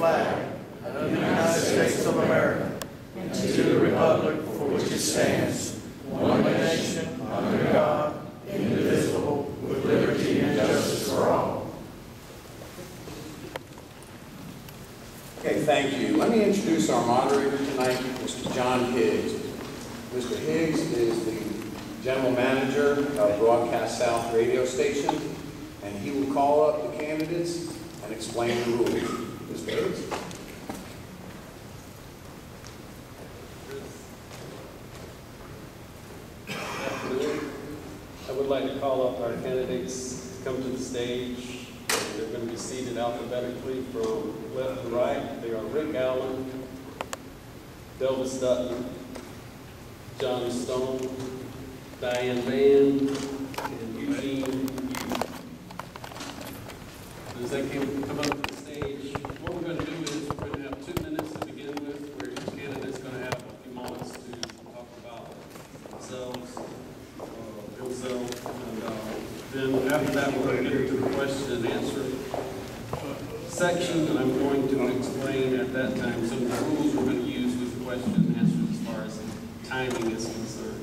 flag of the United States of America and to the republic for which it stands, one nation, under God, indivisible, with liberty and justice for all. Okay, thank you. Let me introduce our moderator tonight, Mr. John Higgs. Mr. Higgs is the General Manager of Broadcast South radio station, and he will call up the candidates and explain the rules. Mr. Higgs. Good afternoon. I would like to call up our candidates to come to the stage. They're going to be seated alphabetically from left to right. They are Rick Allen, Delvis Dutton, John Stone, Diane Vann, and Eugene. As they come up to the stage, what we're going to do is we're going to have 2 minutes to begin with, where each candidate's going to have a few moments to talk about themselves, and then after that we're going to get into the question and answer section, and I'm going to explain at that time some of the rules we're going to use with the question and answer as far as timing is concerned.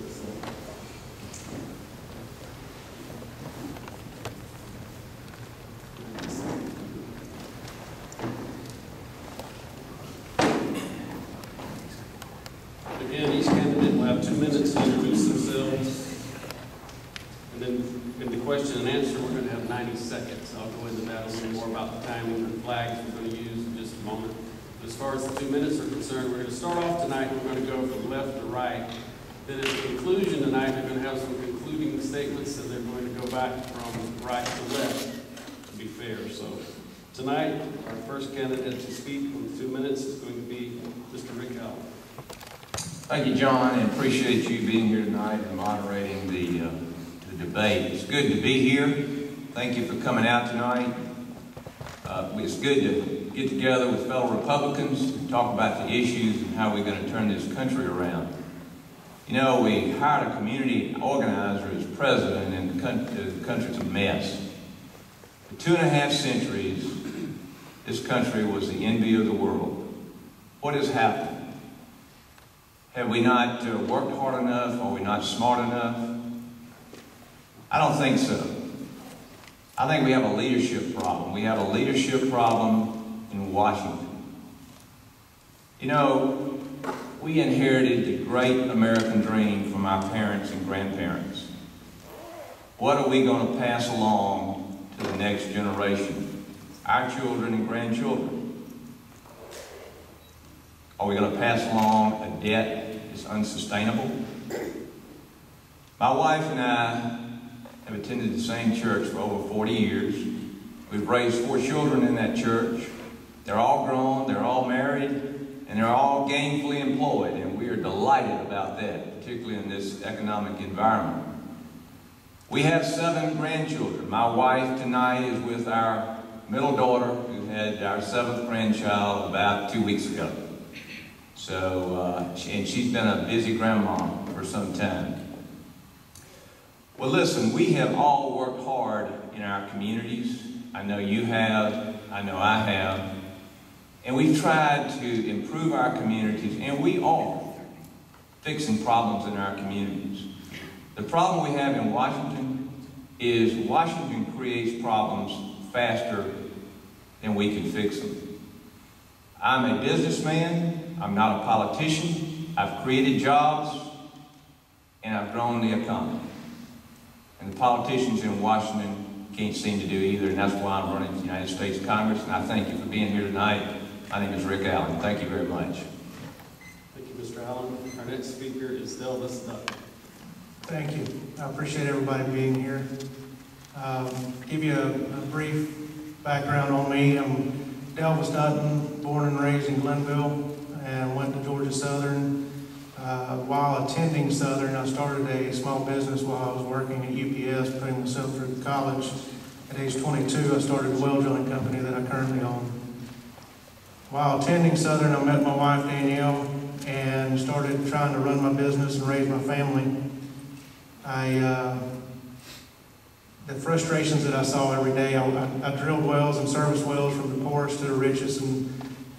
Again, each candidate will have 2 minutes to introduce themselves. And then in the question and answer, we're going to have 90 seconds. I'll go into that a little more about the timing and the flags we're going to use in just a moment. But as far as the 2 minutes are concerned, we're going to start off tonight. We're going to go from left to right. Then at the conclusion tonight, they're going to have some concluding statements, and they're going to go back from right to left, to be fair. So tonight, our first candidate to speak in 2 minutes is going to be Mr. Rick Allen. Thank you, John, and appreciate you being here tonight and moderating the debate. It's good to be here. Thank you for coming out tonight. It's good to get together with fellow Republicans and talk about the issues and how we're going to turn this country around. You know, we hired a community organizer as president, and the country's a mess. For 2.5 centuries, this country was the envy of the world. What has happened? Have we not worked hard enough? Are we not smart enough? I don't think so. I think we have a leadership problem. We have a leadership problem in Washington. You know, we inherited the great American dream from our parents and grandparents. What are we going to pass along to the next generation, our children and grandchildren? Are we going to pass along a debt that's unsustainable? My wife and I have attended the same church for over 40 years. We've raised 4 children in that church. They're all grown, they're all married, and they're all gainfully employed, and we are delighted about that, particularly in this economic environment. We have 7 grandchildren. My wife tonight is with our middle daughter, who had our 7th grandchild about 2 weeks ago. So, and she's been a busy grandma for some time. Well, listen, we have all worked hard in our communities. I know you have, I know I have. And we've tried to improve our communities, and we are fixing problems in our communities. The problem we have in Washington is Washington creates problems faster than we can fix them. I'm a businessman, I'm not a politician, I've created jobs, and I've grown the economy. And the politicians in Washington can't seem to do either, and that's why I'm running for the United States Congress, and I thank you for being here tonight. My name is Rick Allen. Thank you very much. Thank you, Mr. Allen. Our next speaker is Delvis Dutton. Thank you. I appreciate everybody being here. Give you a brief background on me. I'm Delvis Dutton, born and raised in Glenville, and went to Georgia Southern. While attending Southern, I started a small business while I was working at UPS, putting myself through college. At age 22, I started a well drilling company that I currently own. While attending Southern, I met my wife, Danielle, and started trying to run my business and raise my family. The frustrations that I saw every day, I drilled wells and serviced wells from the poorest to the richest, and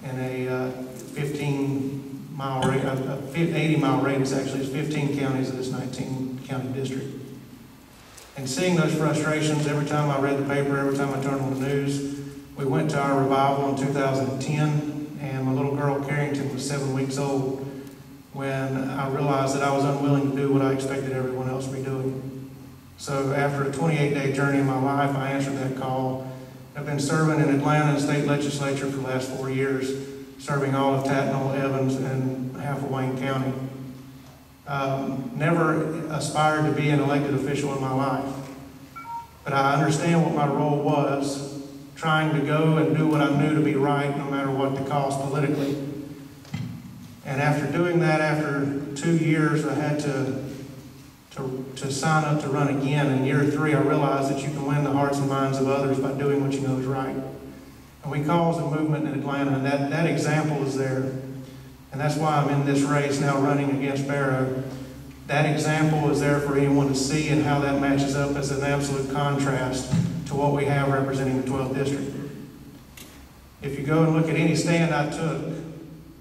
in a 15-mile radius, 80-mile radius actually, it's 15 counties of this 19-county district. And seeing those frustrations every time I read the paper, every time I turned on the news, we went to our revival in 2010, and my little girl Carrington was 7 weeks old when I realized that I was unwilling to do what I expected everyone else to be doing. So after a 28-day journey in my life, I answered that call. I've been serving in Atlanta State Legislature for the last 4 years, serving all of Tattnall, Evans, and half of Wayne County. Never aspired to be an elected official in my life, but I understand what my role was, trying to go and do what I knew to be right, no matter what the cost politically. And after doing that, after 2 years, I had to sign up to run again. In year 3, I realized that you can win the hearts and minds of others by doing what you know is right. And we caused a movement in Atlanta, and that example is there. And that's why I'm in this race now running against Barrow. That example is there for anyone to see, and how that matches up as an absolute contrast to what we have representing the 12th district. If you go and look at any stand I took,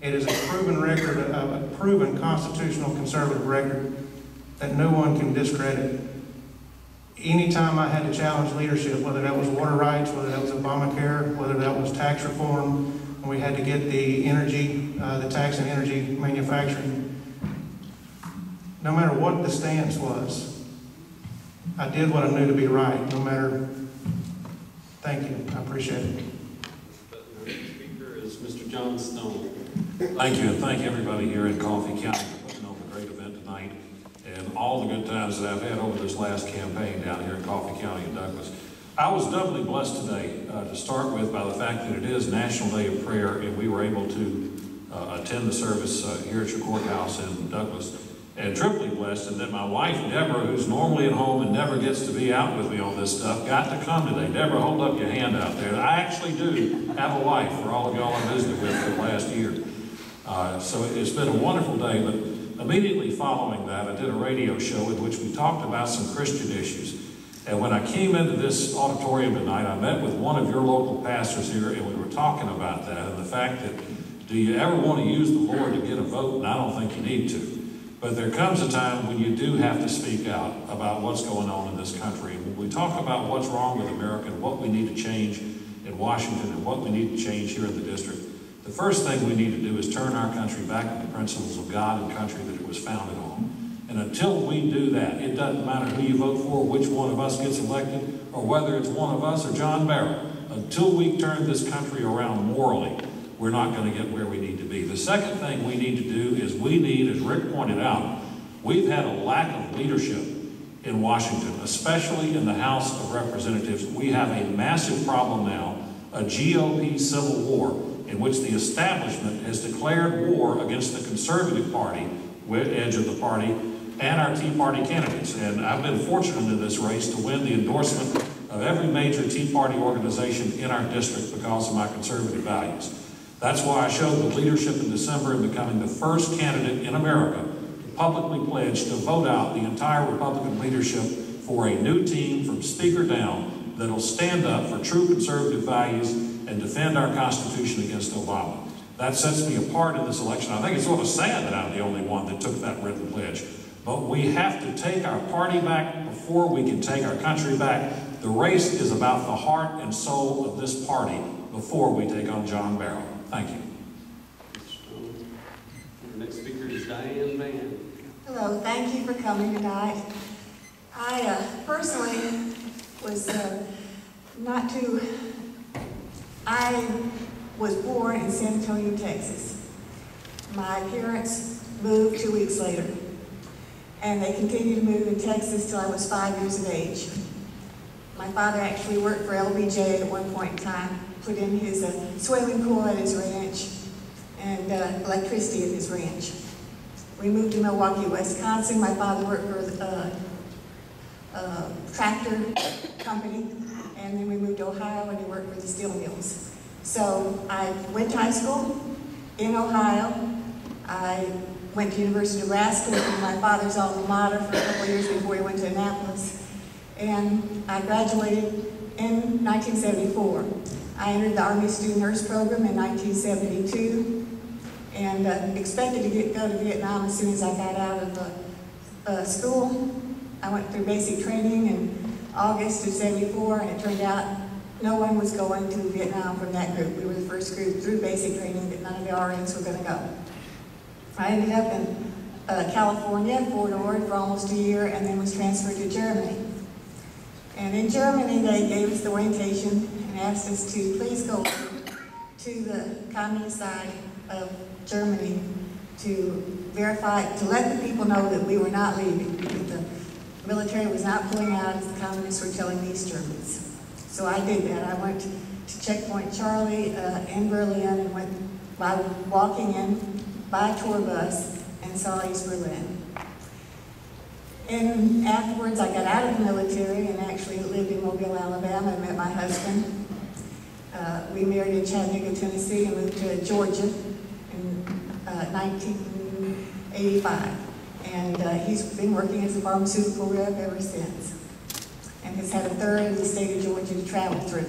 it is a proven record, a proven constitutional conservative record that no one can discredit. Anytime I had to challenge leadership, whether that was water rights, whether that was Obamacare, whether that was tax reform, when we had to get the energy, the tax and energy manufacturing, no matter what the stance was, I did what I knew to be right, no matter. Thank you, I appreciate it. Our next speaker is Mr. John Stone. Thank you, and thank everybody here in Coffee County for putting on a great event tonight, and all the good times that I've had over this last campaign down here in Coffee County and Douglas. I was doubly blessed today, to start with, by the fact that it is National Day of Prayer, and we were able to attend the service here at your courthouse in Douglas. And triply blessed in that my wife, Deborah, who's normally at home and never gets to be out with me on this stuff, got to come today. Deborah, hold up your hand out there. I actually do have a wife, for all of y'all I visited with for the last year. So it's been a wonderful day, but immediately following that, I did a radio show in which we talked about some Christian issues. And when I came into this auditorium tonight, I met with one of your local pastors here, and we were talking about that, and the fact that, do you ever want to use the Lord to get a vote? And I don't think you need to. But there comes a time when you do have to speak out about what's going on in this country. And when we talk about what's wrong with America and what we need to change in Washington and what we need to change here in the district, the first thing we need to do is turn our country back to the principles of God and country that it was founded on. And until we do that, it doesn't matter who you vote for, which one of us gets elected, or whether it's one of us or John Barrow. Until we turn this country around morally, we're not going to get where we need to be. The second thing we need to do is we need, as Rick pointed out, we've had a lack of leadership in Washington, especially in the House of Representatives. We have a massive problem now, a GOP civil war, in which the establishment has declared war against the Conservative Party, edge of the party, and our Tea Party candidates. And I've been fortunate in this race to win the endorsement of every major Tea Party organization in our district because of my conservative values. That's why I showed the leadership in December in becoming the first candidate in America to publicly pledge to vote out the entire Republican leadership for a new team from Speaker down that'll stand up for true conservative values and defend our Constitution against Obama. That sets me apart in this election. I think it's sort of sad that I'm the only one that took that written pledge. But we have to take our party back before we can take our country back. The race is about the heart and soul of this party before we take on John Barrow. Thank you. Our next speaker is Diane Van. Hello, thank you for coming tonight. I personally was I was born in San Antonio, Texas. My parents moved 2 weeks later, and they continued to move in Texas till I was 5 years of age. My father actually worked for LBJ at one point in time, put in his swimming pool at his ranch and electricity at his ranch. We moved to Milwaukee, Wisconsin. My father worked for a tractor company, and then we moved to Ohio and he worked for the steel mills. So I went to high school in Ohio. I went to University of Nebraska, which was my father's alma mater, for a couple of years before he went to Annapolis. And I graduated in 1974. I entered the Army Student Nurse Program in 1972 and expected to go to Vietnam as soon as I got out of school. I went through basic training in August of '74, and it turned out no one was going to Vietnam from that group. We were the first group through basic training that none of the RNs were going to go. I ended up in California, Fort Ord, for almost a year, and then was transferred to Germany. And in Germany, they gave us the orientation and asked us to please go to the communist side of Germany to verify, to let the people know that we were not leaving, that the military was not pulling out as the communists were telling the East Germans. So I did that. I went to Checkpoint Charlie in Berlin and went by walking in by tour bus and saw East Berlin. And afterwards, I got out of the military and actually lived in Mobile, Alabama, and met my husband. We married in Chattanooga, Tennessee, and moved to Georgia in 1985. And he's been working as a pharmaceutical rep ever since, and has had a third of the state of Georgia to travel through.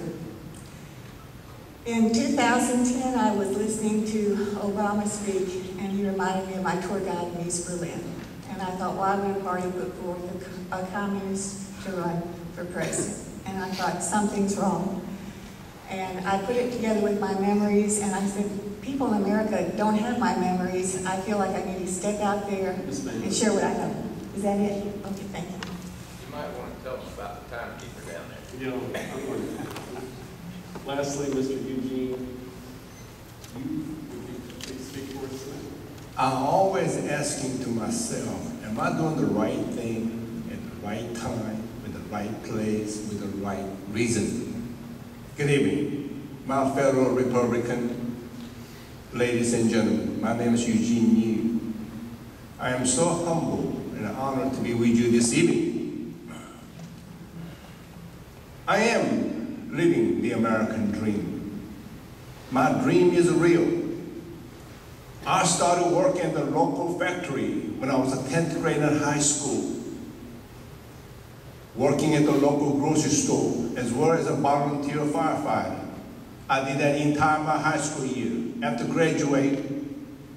In 2010, I was listening to Obama speak, and he reminded me of my tour guide in East Berlin. And I thought, why would a party put forth a communist to run for president? And I thought, something's wrong. And I put it together with my memories, and I said, people in America don't have my memories. I feel like I need to step out there and share what I know. Is that it? Okay, thank you. You might want to tell us about the timekeeper down there. Yeah, I'm going to. Lastly, Mr. Eugene, would you please speak for us tonight? I'm always asking to myself, am I doing the right thing at the right time, with the right place, with the right reason? Good evening, my fellow Republican, ladies and gentlemen. My name is Eugene Yu. I am so humble and honored to be with you this evening. I am living the American dream. My dream is real. I started working at the local factory when I was a 10th grader in high school, working at the local grocery store, as well as a volunteer firefighter. I did that entire my high school year. After graduating,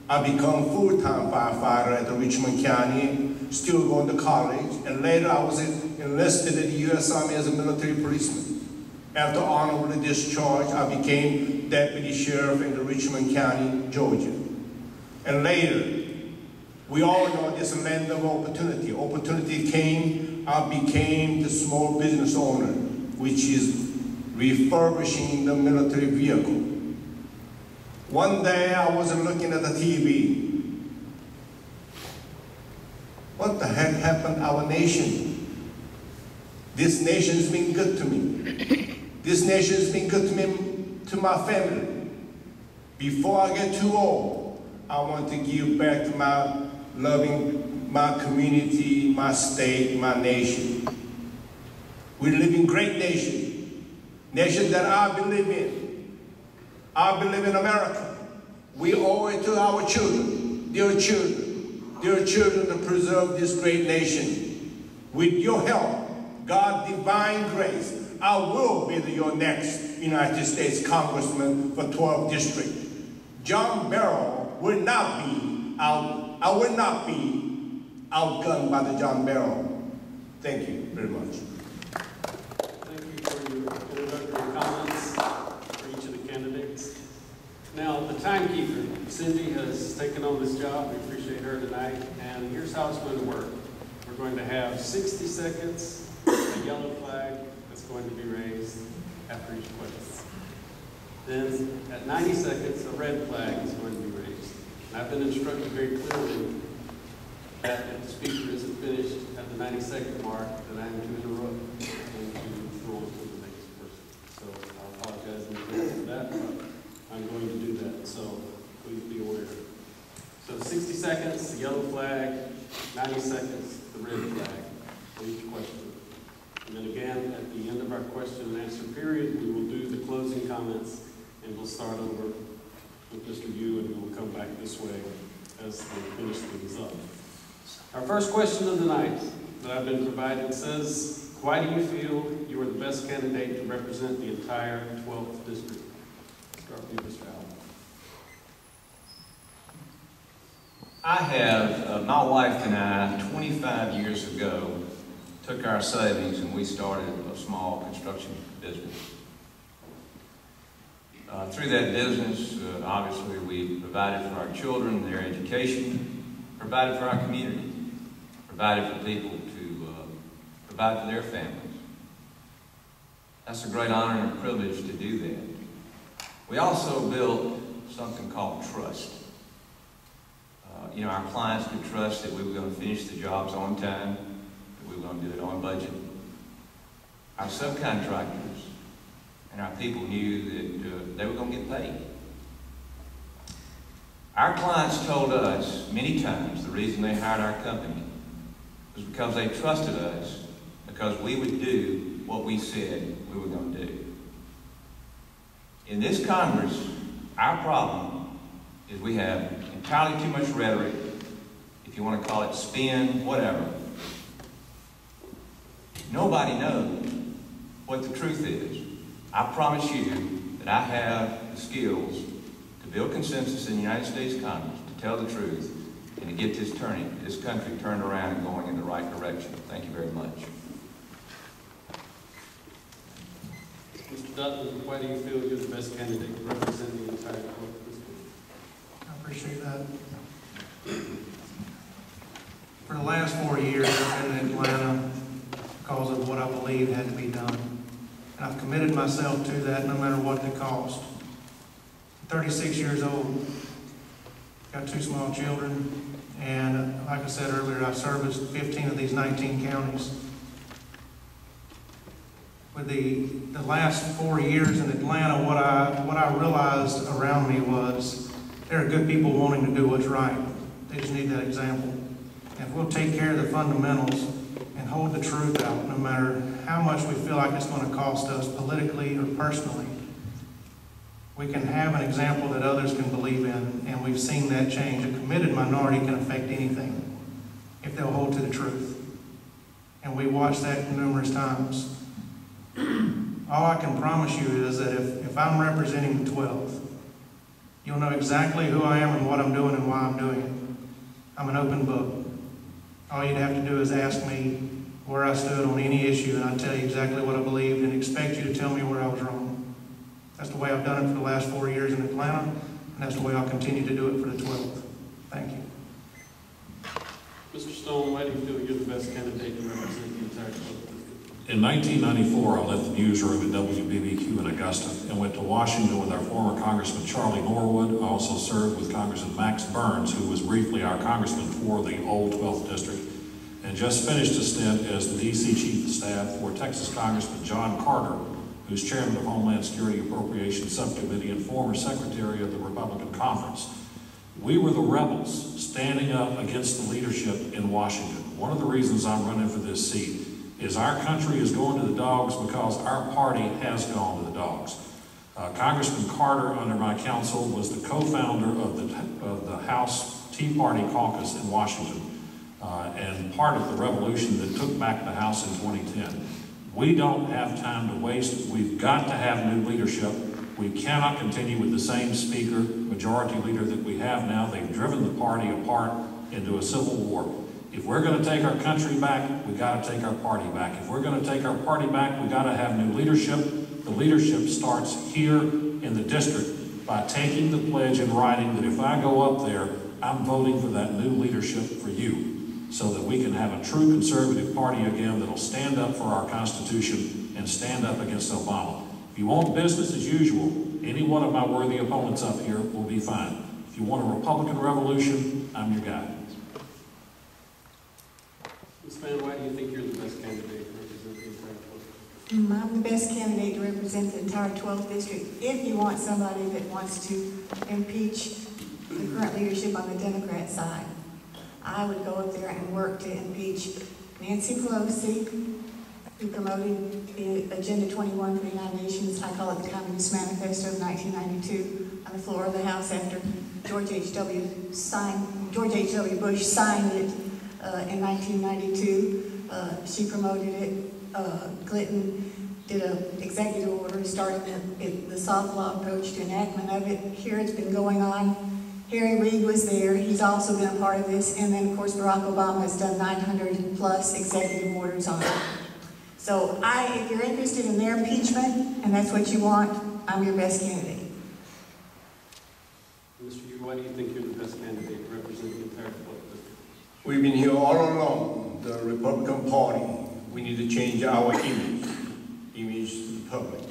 I became full-time firefighter at the Richmond County, still going to college, and later I was enlisted in the U.S. Army as a military policeman. After honorable discharge, I became deputy sheriff in the Richmond County, Georgia. And later, we all know this land of opportunity. Opportunity came, I became the small business owner, which is refurbishing the military vehicle. One day I was looking at the TV. What the heck happened to our nation? This nation has been good to me. This nation has been good to me, to my family. Before I get too old, I want to give back to my loving, my community, my state, my nation. We live in great nation, nation that I believe in. I believe in America. We owe it to our children, dear children, to preserve this great nation. With your help, God's divine grace, I will be your next United States Congressman for 12th District. John Barrow will not be I will not be outgunned by the John Barrow. Thank you very much. Thank you for your introductory comments for each of the candidates. Now, the timekeeper, Cindy, has taken on this job. We appreciate her tonight. And here's how it's going to work. We're going to have 60 seconds, a yellow flag that's going to be raised after each question. Then, at 90 seconds, a red flag is going to be raised. And I've been instructed very clearly that if the speaker isn't finished at the 90-second mark, then I'm to interrupt and to go on to the next person. So I apologize in advance for that, but I'm going to do that. So please be aware. So 60 seconds, the yellow flag, 90 seconds, the red flag for each question. And then again, at the end of our question and answer period, we will do the closing comments, and we'll start over with Mr. Yu, and we will come back this way as they finish things up. Our first question of the night that I've been provided says, why do you feel you are the best candidate to represent the entire 12th district? Start with you, Mr. Allen. I have, my wife and I, 25 years ago, took our savings and we started a small construction business. Through that business, obviously we provided for our children, their education, provided for our community, provided for people to provide for their families. That's a great honor and a privilege to do that. We also built something called trust. Our clients could trust that we were going to finish the jobs on time, that we were going to do it on budget. Our subcontractors and our people knew that they were going to get paid. Our clients told us many times the reason they hired our company was because they trusted us, because we would do what we said we were going to do. In this Congress, our problem is we have entirely too much rhetoric, if you want to call it spin, whatever. Nobody knows what the truth is. I promise you that I have the skills to build consensus in the United States Congress, to tell the truth, and to get this country turned around and going in the right direction. Thank you very much. Mr. Dutton, why do you feel you're the best candidate to represent the entire 12th district? I appreciate that. For the last 4 years, I've been in Atlanta because of what I believed had to be done. And I've committed myself to that no matter what the cost. I'm 36 years old, got 2 small children, and like I said earlier, I've serviced 15 of these 19 counties. With the last 4 years in Atlanta, what I realized around me was there are good people wanting to do what's right. They just need that example. And if we'll take care of the fundamentals and hold the truth out, no matter how much we feel like it's going to cost us politically or personally, we can have an example that others can believe in, and we've seen that change. A committed minority can affect anything if they'll hold to the truth. And we watched that numerous times. All I can promise you is that if I'm representing the 12th, you'll know exactly who I am and what I'm doing and why I'm doing it. I'm an open book. All you'd have to do is ask me where I stood on any issue, and I'd tell you exactly what I believed and expect you to tell me where I was wrong. That's the way I've done it for the last 4 years in Atlanta, and that's the way I'll continue to do it for the 12th. Thank you. Mr. Stone, why do you feel you're the best candidate to represent the entire 12th district? In 1994, I left the newsroom at WBBQ in Augusta and went to Washington with our former Congressman Charlie Norwood. I also served with Congressman Max Burns, who was briefly our congressman for the old 12th District, and just finished a stint as the D.C. Chief of Staff for Texas Congressman John Carter, who's chairman of Homeland Security Appropriations Subcommittee and former secretary of the Republican Conference. We were the rebels standing up against the leadership in Washington. One of the reasons I'm running for this seat is our country is going to the dogs because our party has gone to the dogs. Congressman Carter, under my counsel, was the co-founder of the House Tea Party caucus in Washington and part of the revolution that took back the House in 2010. We don't have time to waste. We've got to have new leadership. We cannot continue with the same speaker, majority leader that we have now. They've driven the party apart into a civil war. If we're going to take our country back, we've got to take our party back. If we're going to take our party back, we've got to have new leadership. The leadership starts here in the district by taking the pledge in writing that if I go up there, I'm voting for that new leadership for you, so that we can have a true conservative party again that'll stand up for our Constitution and stand up against Obama. If you want business as usual, any one of my worthy opponents up here will be fine. If you want a Republican revolution, I'm your guy. Ms. Mann, why do you think you're the best candidate to represent the entire 12th district? I'm the best candidate to represent the entire 12th district. If you want somebody that wants to impeach the current leadership on the Democrat side, I would go up there and work to impeach Nancy Pelosi, who promoted the Agenda 21 for the United Nations. I call it the Communist Manifesto of 1992 on the floor of the House after George H.W. Bush signed it in 1992. She promoted it. Clinton did an executive order starting the soft law approach to enactment of it. Here it's been going on. Harry Reid was there. He's also been a part of this. And then, of course, Barack Obama has done 900 plus executive orders on it. So if you're interested in their impeachment, and that's what you want, I'm your best candidate. Mr. Yu, why do you think you're the best candidate to represent the entire public? We've been here all along, the Republican Party. We need to change our image to the public.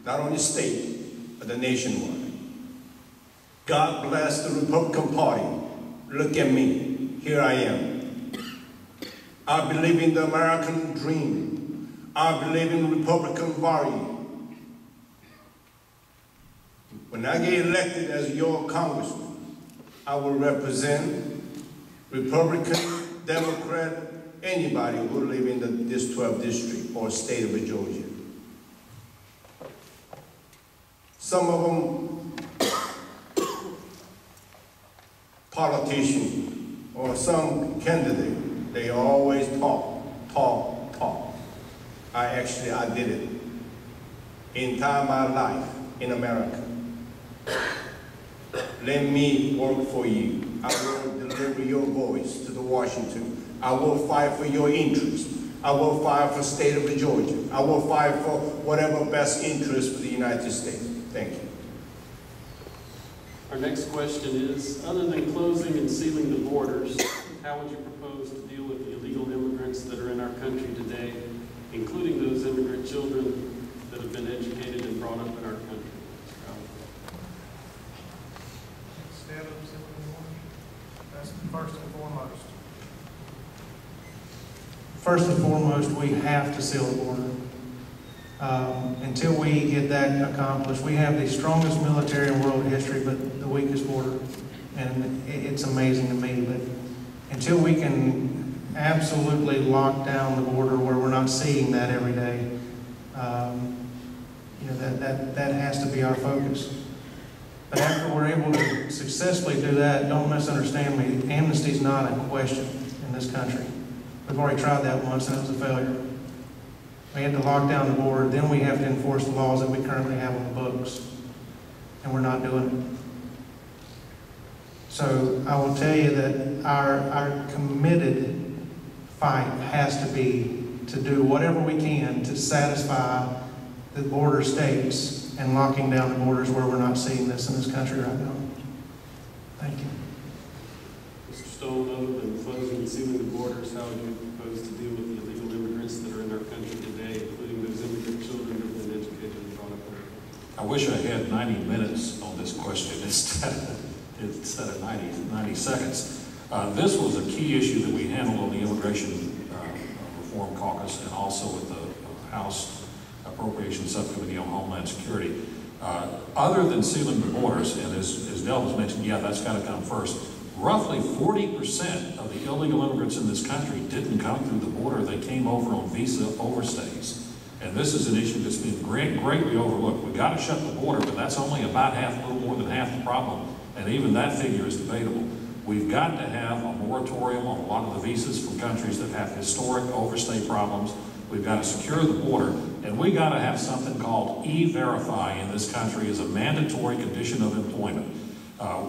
Not only state, but the nationwide. God bless the Republican Party. Look at me, here I am. I believe in the American dream. I believe in Republican value. When I get elected as your congressman, I will represent Republican, Democrat, anybody who live in this 12th district or state of Georgia. Some of them politicians or some candidate, they always talk. I did it. Entire my life in America. Let me work for you. I will deliver your voice to the Washington. I will fight for your interests. I will fight for the state of Georgia. I will fight for whatever best interest for the United States. Thank you. Our next question is, other than closing and sealing the borders, how would you propose to deal with the illegal immigrants that are in our country today, including those immigrant children that have been educated and brought up in our country? That's first and foremost. First and foremost, we have to seal the border. Until we get that accomplished, we have the strongest military in world history, but the weakest border. And it's amazing to me. But until we can absolutely lock down the border where we're not seeing that every day, that has to be our focus. But after we're able to successfully do that, don't misunderstand me, amnesty's not a question in this country. We've already tried that once and it was a failure. We had to lock down the border, then we have to enforce the laws that we currently have on the books. And we're not doing it. So I will tell you that our committed fight has to be to do whatever we can to satisfy the border states and locking down the borders where we're not seeing this in this country right now. Thank you. Mr. Stone, other than closing and sealing the borders, how would you propose to deal with the illegal immigrants that are in our country today, including those immigrant children that have been educated and brought up here? I wish I had 90 minutes on this question instead of 90 seconds. This was a key issue that we handled on the Immigration Reform Caucus and also with the House Appropriations Subcommittee on Homeland Security. Other than sealing the borders, and as Del was mentioned, yeah, that's got to come first. Roughly 40% of the illegal immigrants in this country didn't come through the border. They came over on visa overstays. And this is an issue that's been greatly overlooked. We've got to shut the border, but that's only about a little more than half the problem. And even that figure is debatable. We've got to have a moratorium on a lot of the visas from countries that have historic overstay problems. We've got to secure the border, and we got to have something called E-Verify in this country as a mandatory condition of employment.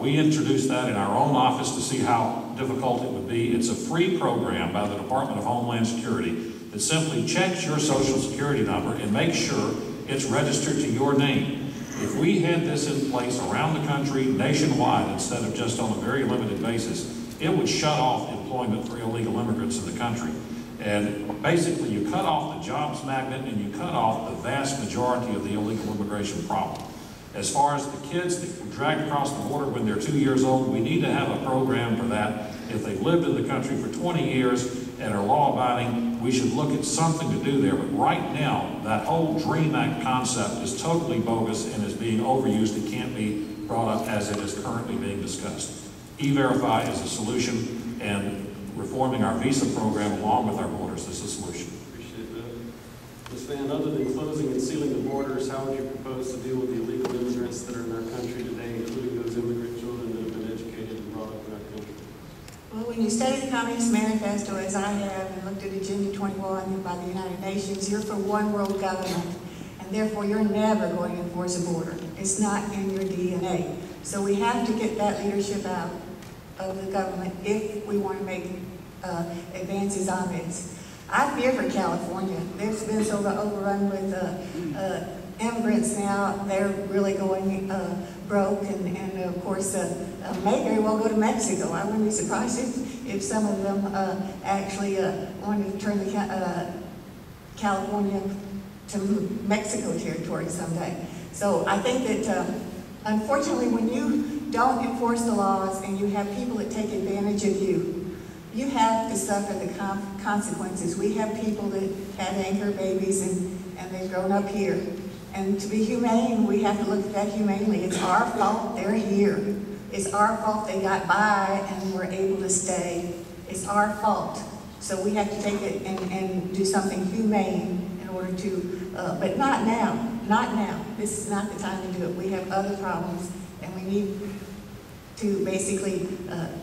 We introduced that in our own office to see how difficult it would be. It's a free program by the Department of Homeland Security that simply checks your social security number and makes sure it's registered to your name. If we had this in place around the country, nationwide, instead of just on a very limited basis, it would shut off employment for illegal immigrants in the country. And basically, you cut off the jobs magnet and you cut off the vast majority of the illegal immigration problem. As far as the kids that were dragged across the border when they're 2 years old, we need to have a program for that. If they've lived in the country for 20 years and are law-abiding, we should look at something to do there. But right now, that whole DREAM Act concept is totally bogus and is being overused. It can't be brought up as it is currently being discussed. E-Verify is a solution, and reforming our visa program along with our borders is a solution. Appreciate that. Ms. Van, other than closing and sealing the borders, how would you propose to deal with the illegal immigrants that are in our country today, including those immigrant children that have been educated and brought up in our country? Well, when you you study the Communist Manifesto as I have and looked at Agenda 21 by the United Nations, you're for one world government, and therefore you're never going to enforce a border. It's not in your DNA. So we have to get that leadership out of the government if we want to make advances on this. I fear for California. They've been so overrun with immigrants now. They're really going broke, and of course may very well go to Mexico. I wouldn't be surprised if some of them actually wanted to turn the California to Mexico territory someday. So I think that unfortunately when you don't enforce the laws and you have people that take advantage of you, you have to suffer the consequences. We have people that have anchor babies and they've grown up here. And to be humane, we have to look at that humanely. It's our fault they're here. It's our fault they got by and were able to stay. It's our fault. So we have to take it and do something humane in order to, but not now, not now. This is not the time to do it. We have other problems and we need to basically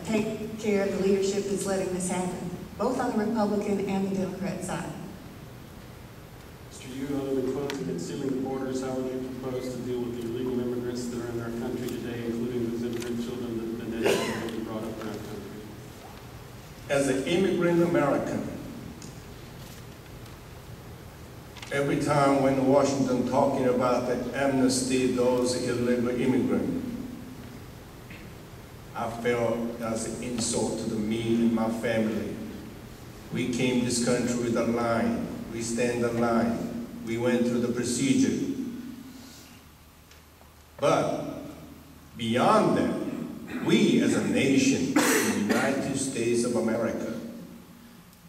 take care of the leadership that's letting this happen, both on the Republican and the Democrat side. Mr. Yu, other than closing and sealing the borders, how would you propose to deal with the illegal immigrants that are in our country today, including those immigrant children that have been educated and brought up in our country? As an immigrant American, every time when Washington talking about the amnesty those illegal immigrants, I felt as an insult to me and my family. We came this country with a line. We stand the line. We went through the procedure. But beyond that, we as a nation in the United States of America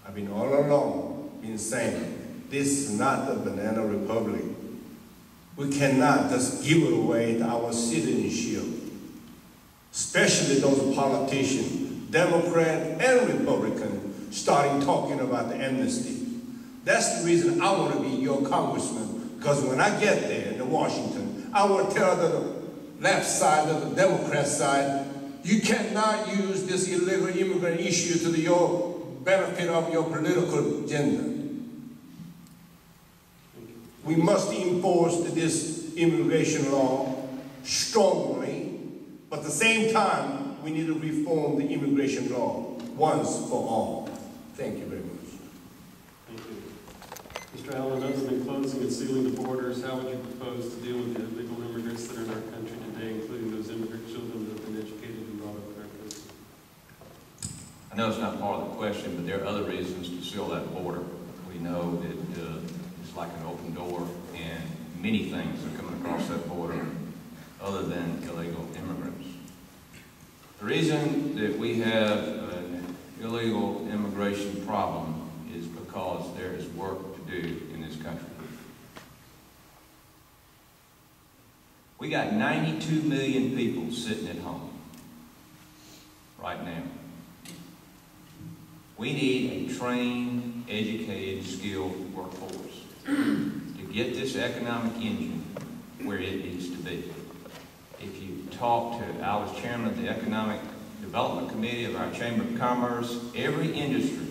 have been all along been saying, this is not the banana republic. We cannot just give away our citizenship. Especially those politicians, Democrat and Republican, starting talking about the amnesty. That's the reason I want to be your congressman, because when I get there in Washington, I will tell the left side, the Democrat side, you cannot use this illegal immigrant issue to your benefit of your political agenda. We must enforce this immigration law strongly. But at the same time, we need to reform the immigration law once for all. Thank you very much. Thank you. Mr. Allen, other than closing and sealing the borders, how would you propose to deal with the illegal immigrants that are in our country today, including those immigrant children that have been educated and brought up in our country? I know it's not part of the question, but there are other reasons to seal that border. We know that it's like an open door, and many things are coming across that border other than illegal immigrants. The reason that we have an illegal immigration problem is because there is work to do in this country. We got 92 million people sitting at home right now. We need a trained, educated, skilled workforce to get this economic engine where it needs to be. If you talk to, I was chairman of the Economic Development Committee of our Chamber of Commerce, every industry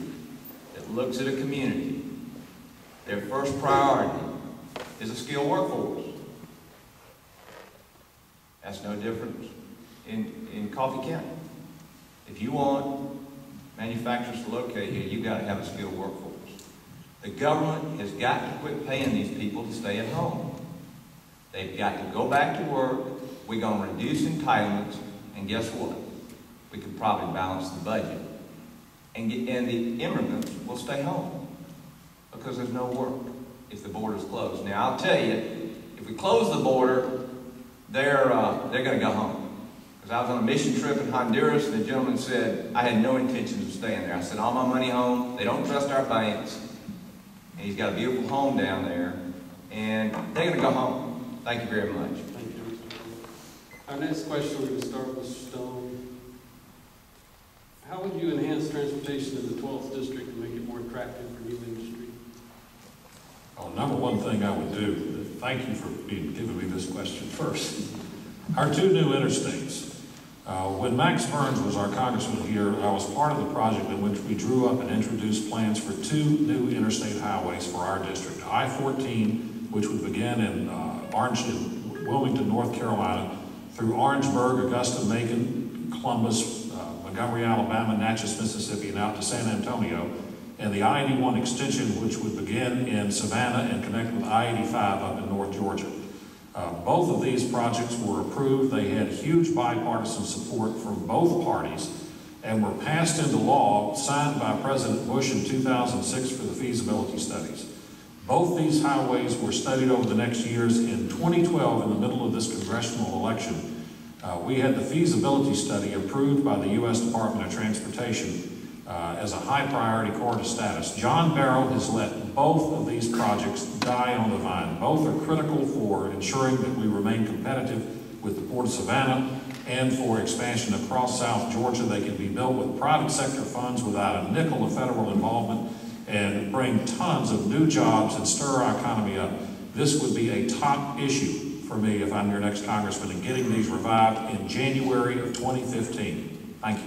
that looks at a community, their first priority is a skilled workforce. That's no different in Coffee County. If you want manufacturers to locate here, you've got to have a skilled workforce. The government has got to quit paying these people to stay at home. They've got to go back to work. We're going to reduce entitlements, and guess what? We could probably balance the budget. And the immigrants will stay home because there's no work if the border's closed. Now, I'll tell you, if we close the border, they're going to go home. Because I was on a mission trip in Honduras, and the gentleman said, I had no intentions of staying there. I sent all my money home. They don't trust our banks. And he's got a beautiful home down there, and they're going to go home. Thank you very much. Thank you, Mr. Stone. Our next question, we're going to start with Mr. Stone. How would you enhance transportation in the 12th District and make it more attractive for new industry? Oh, number one thing I would do, thank you for giving me this question first. Our two new interstates, when When Max Burns was our congressman here, I was part of the project in which we drew up and introduced plans for 2 new interstate highways for our district. I-14, which would begin in Wilmington, North Carolina, through Orangeburg, Augusta, Macon, Columbus, Montgomery, Alabama, Natchez, Mississippi, and out to San Antonio, and the I-81 extension, which would begin in Savannah and connect with I-85 up in North Georgia. Both of these projects were approved. They had huge bipartisan support from both parties and were passed into law, signed by President Bush in 2006 for the feasibility studies. Both these highways were studied over the next years. In 2012, in the middle of this congressional election, we had the feasibility study approved by the U.S. Department of Transportation as a high priority corridor status. John Barrow has let both of these projects die on the vine. Both are critical for ensuring that we remain competitive with the Port of Savannah and for expansion across South Georgia. They can be built with private sector funds without a nickel of federal involvement and bring tons of new jobs and stir our economy up. This would be a top issue for me if I'm your next congressman in getting these revived in January of 2015. Thank you.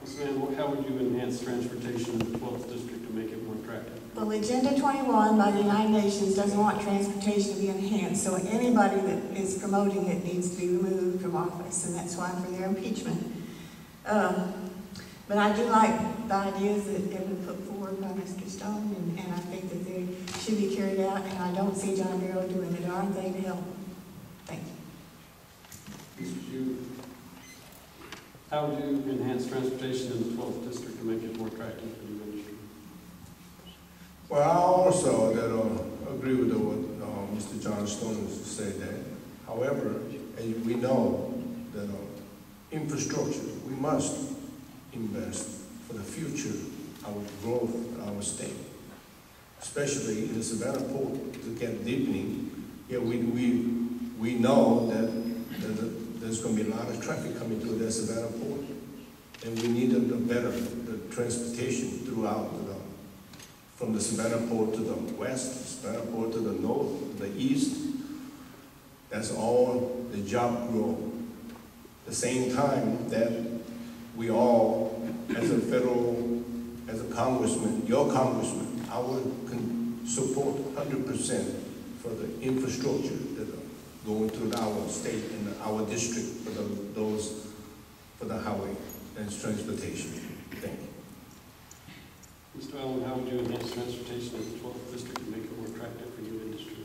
Ms. Mann, how would you enhance transportation in the 12th district to make it more attractive? Well, Agenda 21 by the United Nations doesn't want transportation to be enhanced, so anybody that is promoting it needs to be removed from office, and that's why for their impeachment. But I do like the ideas that have been put forward by Mr. Stone, and I think that they should be carried out, and I don't see John Barrow doing a darn thing to help. Thank you. Mr. Hugh, how would you enhance transportation in the 12th district to make it more attractive for the industry? Well, I also agree with what Mr. John Stone said that. However, as we know that infrastructure, we must invest for the future, our growth, our state, especially in the Savannah Port to get deepening. Yeah, we know that there's going to be a lot of traffic coming through the Savannah Port, and we need a better transportation throughout from the Savannah Port to the west, Savannah Port to the north, the east. That's all the job growth. At the same time that we all, as a congressman, your congressman, I would support 100% for the infrastructure that are going through our state and our district for the highway and transportation. Thank you. Mr. Allen, how would you enhance transportation in the 12th district to make it more attractive for your industry?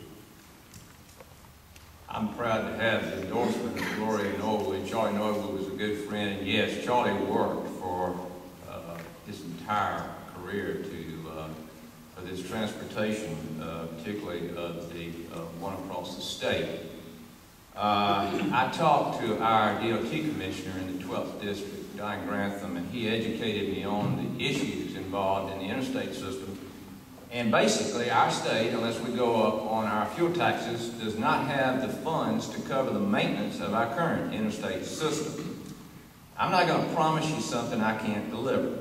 I'm proud to have the endorsement of Gloria Noble. Charlie Noble was a good friend, and yes, Charlie worked for his entire career for this transportation, particularly the one across the state. I talked to our DOT commissioner in the 12th district, Diane Grantham, and he educated me on the issues involved in the interstate system. And basically, our state, unless we go up on our fuel taxes, does not have the funds to cover the maintenance of our current interstate system. I'm not going to promise you something I can't deliver.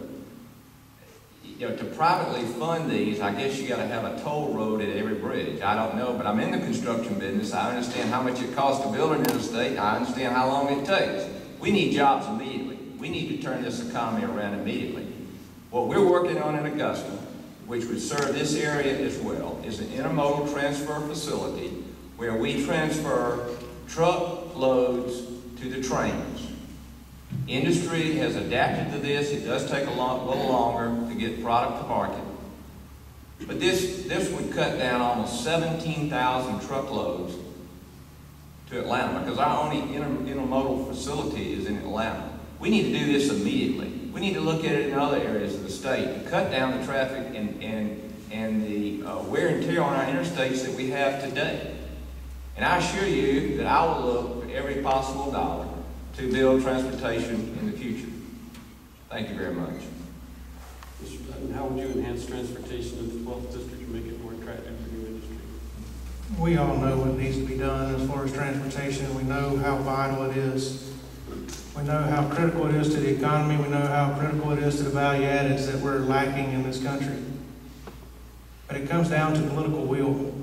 You know, to privately fund these, I guess you got to have a toll road at every bridge. I don't know, but I'm in the construction business. I understand how much it costs to build an interstate. I understand how long it takes. We need jobs immediately. We need to turn this economy around immediately. What we're working on in Augusta, which would serve this area as well, is an intermodal transfer facility where we transfer truck loads to the trains. Industry has adapted to this. It does take a little longer to get product to market. But this would cut down almost 17,000 truckloads to Atlanta, because our only intermodal facility is in Atlanta. We need to do this immediately. We need to look at it in other areas of the state to cut down the traffic and the wear and tear on our interstates that we have today. And I assure you that I will look for every possible dollar to build transportation in the future. Thank you very much. Mr. Dutton, how would you enhance transportation in the 12th district to make it more attractive for your industry? We all know what needs to be done as far as transportation. We know how vital it is. We know how critical it is to the economy. We know how critical it is to the value addeds that we're lacking in this country. But it comes down to political will.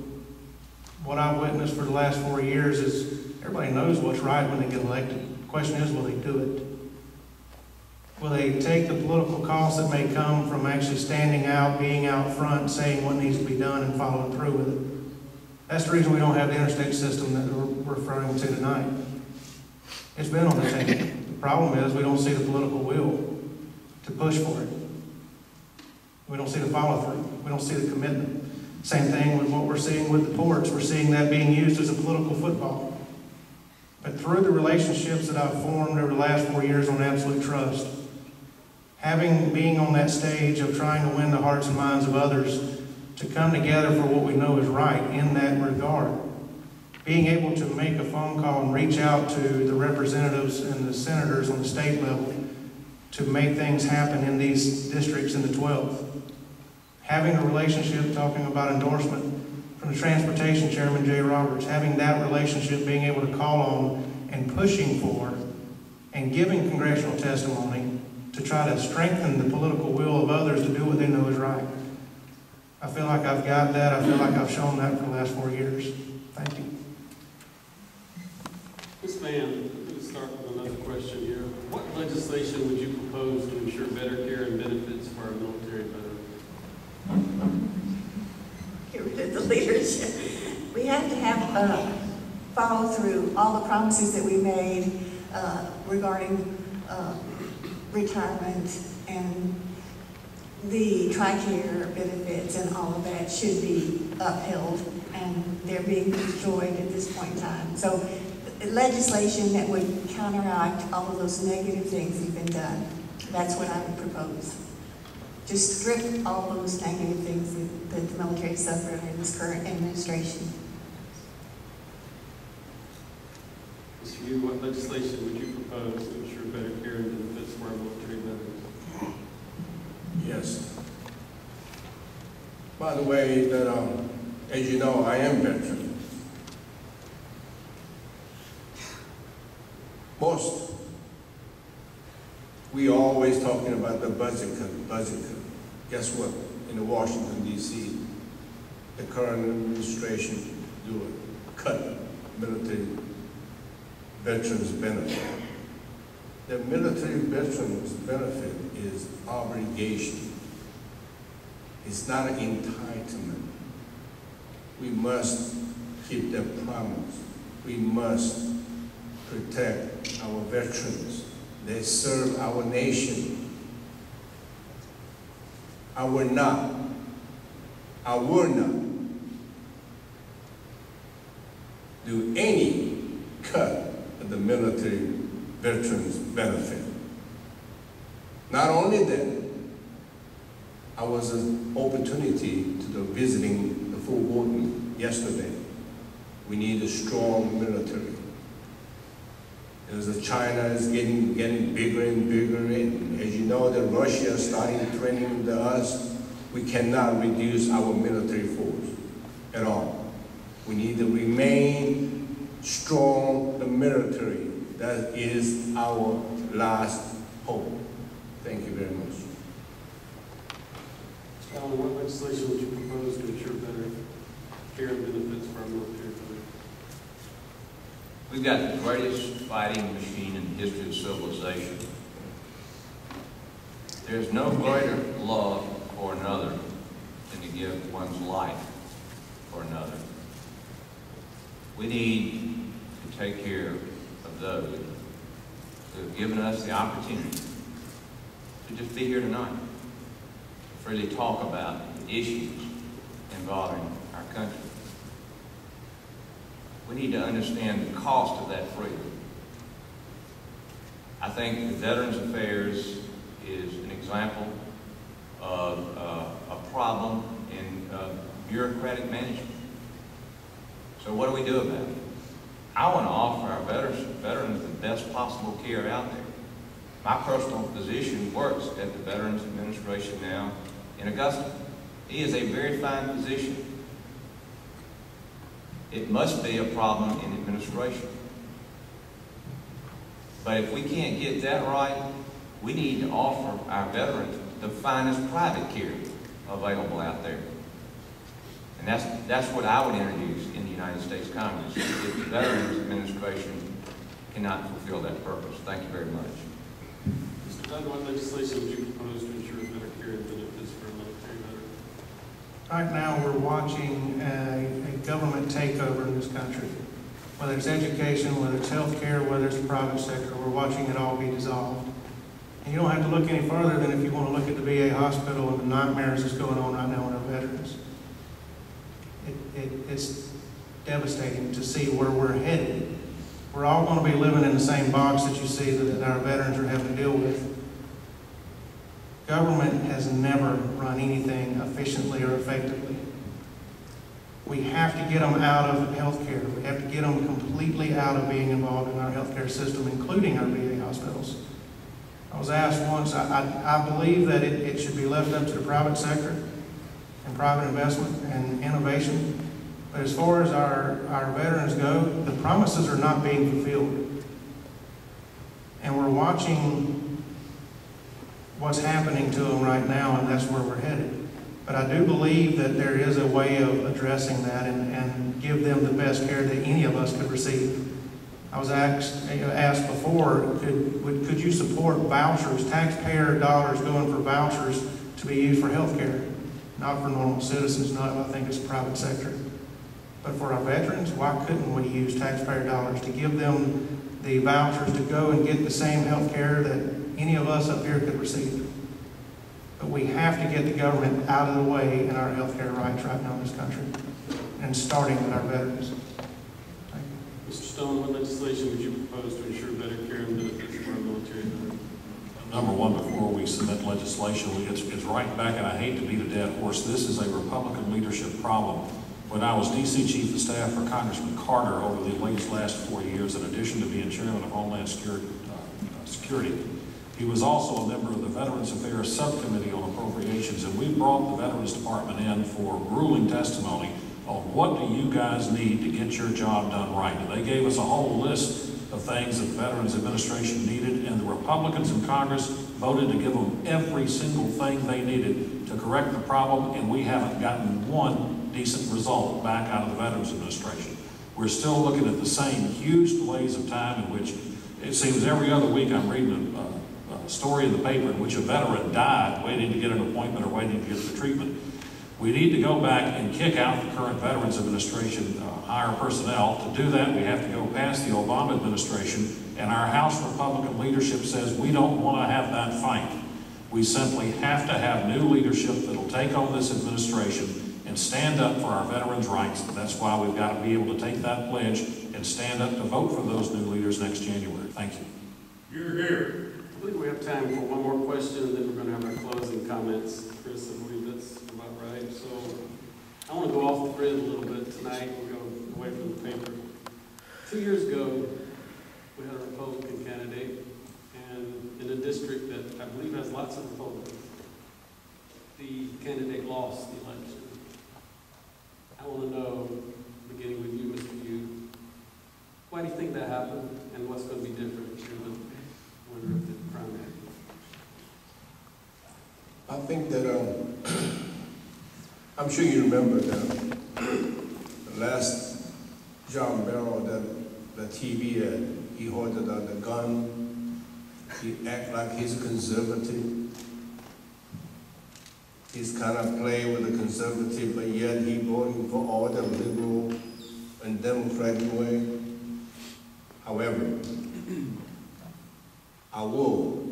What I've witnessed for the last 4 years is Everybody knows what's right when they get elected. The question is, will they do it? Will they take the political costs that may come from actually standing out, being out front, saying what needs to be done and following through with it? That's the reason we don't have the interstate system that we're referring to tonight. It's been on the table. The problem is we don't see the political will to push for it. We don't see the follow through. We don't see the commitment. Same thing with what we're seeing with the ports. We're seeing that being used as a political football. But through the relationships that I've formed over the last 4 years on Absolute Trust, being on that stage of trying to win the hearts and minds of others to come together for what we know is right in that regard, being able to make a phone call and reach out to the representatives and the senators on the state level to make things happen in these districts in the 12th. Having a relationship, talking about endorsement from the Transportation Chairman, Jay Roberts, having that relationship, being able to call on and pushing for and giving congressional testimony to try to strengthen the political will of others to do what they know is right. I feel like I've got that. I feel like I've shown that for the last 4 years. Thank you. Ms. Mann, I'm going to start with another question here. What legislation would you propose to ensure better care and benefits for our military veterans? Get rid of the leadership. We have to have follow through all the promises that we made regarding retirement and the TRICARE benefits and all of that should be upheld, and they're being destroyed at this point in time. So legislation that would counteract all of those negative things that have been done, that's what I would propose. Just strip all those negative things that the military suffered in this current administration. Mr. Yu, what legislation would you propose to ensure better care and benefits for our military veterans? Yes. By the way, that as you know, I am veteran. We always talking about the budget cut. Guess what? In Washington, D.C., the current administration do a cut military veterans benefit. The military veterans benefit is obligation. It's not an entitlement. We must keep the promise. We must protect our veterans. They serve our nation. I will not do any cut of the military veterans benefit. Not only that, I was an opportunity to the visiting the full board meeting yesterday. We need a strong military. As China is getting bigger and bigger, and as you know, that Russia is starting threatening us, we cannot reduce our military force at all. We need to remain strong, the military. That is our last hope. Thank you very much. Alan, what legislation would you propose to ensure better care and benefits for our military veterans? We've got the greatest fighting machine in the history of civilization. There's no greater love for another than to give one's life for another. We need to take care of those who have given us the opportunity to just be here tonight, to freely talk about issues involving our country. We need to understand the cost of that freedom. I think the Veterans Affairs is an example of a problem in bureaucratic management. So what do we do about it? I want to offer our veterans the best possible care out there. My personal physician works at the Veterans Administration now in Augusta. He is a very fine physician. It must be a problem in administration. But if we can't get that right, we need to offer our veterans the finest private care available out there. And that's what I would introduce in the United States Congress. The Veterans Administration cannot fulfill that purpose. Thank you very much. Mr. Dunn, what legislation would you propose to ensure better care and benefits for military veterans? Right now, we're watching a government takeover in this country. Whether it's education, whether it's healthcare, whether it's the private sector, we're watching it all be dissolved. And you don't have to look any further than if you want to look at the VA hospital and the nightmares that's going on right now with our veterans. It's devastating to see where we're headed. We're all going to be living in the same box that you see that our veterans are having to deal with. Government has never run anything efficiently or effectively. We have to get them out of healthcare. We have to get them completely out of being involved in our healthcare system, including our VA hospitals. I was asked once, I believe that it should be left up to the private sector and private investment and innovation. But as far as our veterans go, the promises are not being fulfilled. And we're watching what's happening to them right now, and that's where we're headed. But I do believe that there is a way of addressing that and give them the best care that any of us could receive. I was asked before, could you support vouchers, taxpayer dollars going for vouchers to be used for health care? Not for normal citizens, not I think it's the private sector. But for our veterans, why couldn't we use taxpayer dollars to give them the vouchers to go and get the same health care that any of us up here could receive? But we have to get the government out of the way in our health care rights right now in this country, and starting with our veterans. Thank you. Mr. Stone, what legislation would you propose to ensure better care and benefits for our military veterans? Number one, before we submit legislation, it's right back, and I hate to beat a dead horse, this is a Republican leadership problem. When I was D.C. Chief of Staff for Congressman Carter over the last 4 years, in addition to being Chairman of Homeland Security, he was also a member of the Veterans Affairs Subcommittee on Appropriations, and we brought the Veterans Department in for grueling testimony on what do you guys need to get your job done right. And they gave us a whole list of things that the Veterans Administration needed, and the Republicans in Congress voted to give them every single thing they needed to correct the problem, and we haven't gotten one decent result back out of the Veterans Administration. We're still looking at the same huge delays of time in which it seems every other week I'm reading a story in the paper in which a veteran died waiting to get an appointment or waiting to get the treatment. We need to go back and kick out the current Veterans Administration, hire personnel. To do that, we have to go past the Obama administration, and our House Republican leadership says we don't want to have that fight. We simply have to have new leadership that'll take on this administration and stand up for our veterans' rights. That's why we've got to be able to take that pledge and stand up to vote for those new leaders next January. Thank you. You're here. I believe we have time for one more question, and then we're going to have our closing comments. Chris, I believe that's about right. So I want to go off the grid a little bit tonight. We're going away from the paper. 2 years ago, we had a Republican candidate, and in a district that I believe has lots of Republicans, the candidate lost the election. I want to know, beginning with you, Mr. Yu, why do you think that happened, and what's going to be different here with winner of the primary? I think that, I'm sure you remember the last John Barrow, the TV ad, he holded the gun, he act like he's conservative. He's kind of playing with the conservative, but yet he going for all the liberal and democratic way. However, I will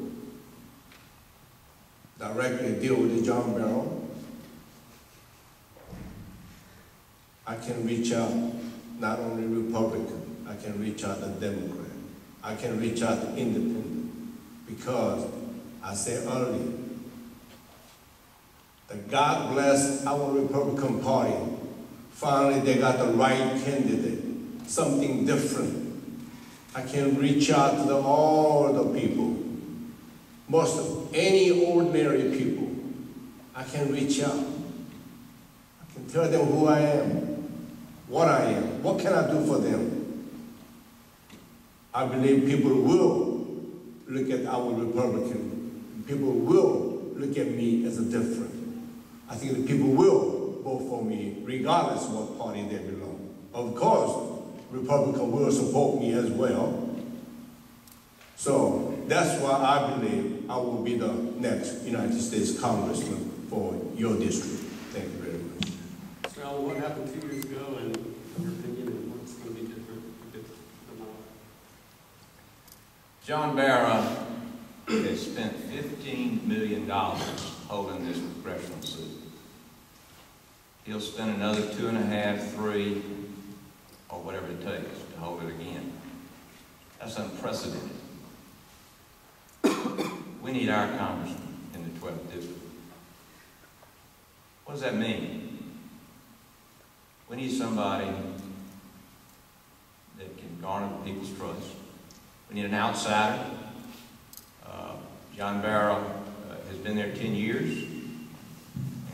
directly deal with the John Barrow. I can reach out not only Republican, I can reach out to Democrat. I can reach out to Independent, because I said earlier, that God bless our Republican Party. Finally, they got the right candidate, something different. I can reach out to all the people, most of any ordinary people. I can reach out. I can tell them who I am, what I am, what can I do for them. I believe people will look at our Republican. People will look at me as a different. I think the people will vote for me regardless of what party they belong. of course, Republican will support me as well. So that's why I believe I will be the next United States Congressman for your district. Thank you very much. Mr. Allen, what happened 2 years ago, and your opinion, and what's going to be different if it's tomorrow? John Barrow has spent $15 million holding this congressional seat. He'll spend another 2.5, 3, or whatever it takes to hold it again. That's unprecedented. We need our congressman in the 12th district. What does that mean? We need somebody that can garner people's trust. We need an outsider. John Barrow has been there 10 years.